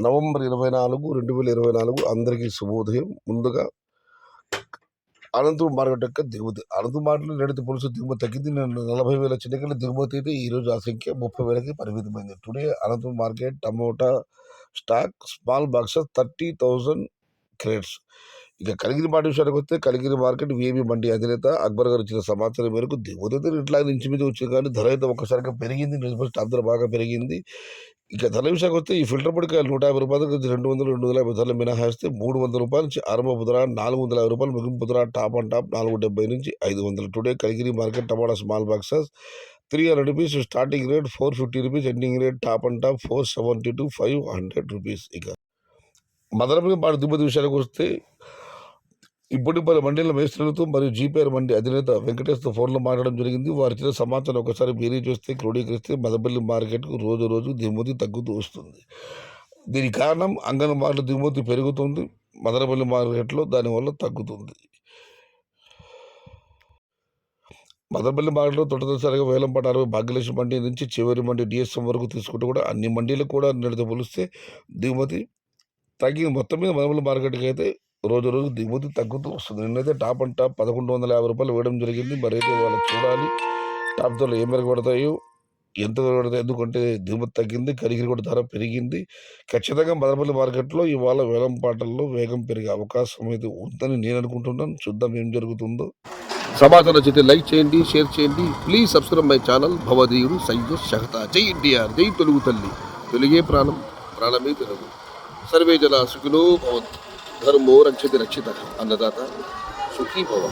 November 24, 2024 అందరికీ శుభోదయం. ముందుగా అనంతపురం మార్కెట్ యొక్క దిగుమతి. అనంతపురం మార్కెట్లో నేడైతే పులుసు దిగుమతి తగ్గింది. 40,000 చిన్నకల దిగుమతి అయితే ఈ రోజు ఆ సంఖ్య 30,000కి పరిమితమైంది. Today Anantapuram market tomato stock small boxes 30,000 crates. ఇక కలిగిరి మార్కెట్ విషయానికి వస్తే కలిగిరి మార్కెట్ విఏబి మండి అధినేత అక్బర్ గారు ఇచ్చిన సమాచారం మేరకు దిగుమతి అయితే ఇట్లా నుంచి మీద వచ్చింది, కానీ ధర అయితే ఒక్కసారిగా పెరిగింది. స్టాక్ ధర బాగా పెరిగింది. ఇక ధర విషయానికి వస్తే ఈ ఫిల్టర్ పొడికాయలు 150 రూపాయల నుంచి 200, 250 ధరలు మినహాయిస్తే 300 రూపాయల నుంచి ఆరంభపు ధర, 450 రూపాయలు ముగింపు ధర, టాప్ అండ్ టాప్ 470 నుంచి 500. Today Kaligiri market tomato small boxes 300 rupees starting rate, 450 rupees ending rate, top and top 470 to 500 rupees. ఇక మదనపల్లి పాడు దిగుమతి విషయానికి వస్తే ఇప్పటిపల్లి మండీల మేస్త్రులతో మరియు జీపీఆర్ మండి అధినేత వెంకటేష్తో ఫోన్లో మాట్లాడడం జరిగింది. వారి ఇచ్చిన సమాచారం ఒకసారి బేరీ చూస్తే క్రోడీకరిస్తే మదనపల్లి మార్కెట్కు రోజు రోజు దిగుమతి తగ్గుతూ వస్తుంది. దీనికి కారణం అంగన్వాడీల దిగుమతి పెరుగుతుంది, మదనపల్లి మార్కెట్లో దానివల్ల తగ్గుతుంది. మదనపల్లి మార్కెట్లో తొట్టదొసరిగా వేలంపాట 60 భాగ్యలక్ష్మి మండి నుంచి చివరి మండి డిఎస్ఎం వరకు తీసుకుంటూ కూడా అన్ని మండీలకు కూడా నిడత పోలిస్తే దిగుమతి తగ్గి మొత్తం మీద మదనపల్లి మార్కెట్కి అయితే రోజు రోజు దిగుమతి తగ్గుతూ వస్తుంది. నిన్నైతే టాప్ అండ్ టాప్ 1150 రూపాయలు వేయడం జరిగింది. మరి అయితే వాళ్ళు చూడాలి టాప్ ధరలు ఏ మేరకు పడతాయో, ఎంత పడతాయి. ఎందుకంటే దిగుమతి తగ్గింది, కలిగిరి కూడా ధర పెరిగింది. ఖచ్చితంగా మదనపల్లి మార్కెట్లో ఇవాళ వేలంపాటల్లో వేగం పెరిగే అవకాశం అయితే ఉందని నేను అనుకుంటున్నాను. చూద్దాం ఏం జరుగుతుందో. సమాచారం నచ్చితే లైక్ చేయండి, షేర్ చేయండి. ప్లీజ్ సబ్స్క్రైబ్ మై ఛానల్ భవదీయుడు సయ్యద్ షహతా. జై ఎన్టీఆర్, జై తెలుగు తల్లి, తెలుగే ప్రాణం, ప్రాణమే తెలుగు. సర్వే జన సుఖినో భవంతు. ధర్మో రక్షతి రక్షిత. అన్నదాత సుఖీ భవ.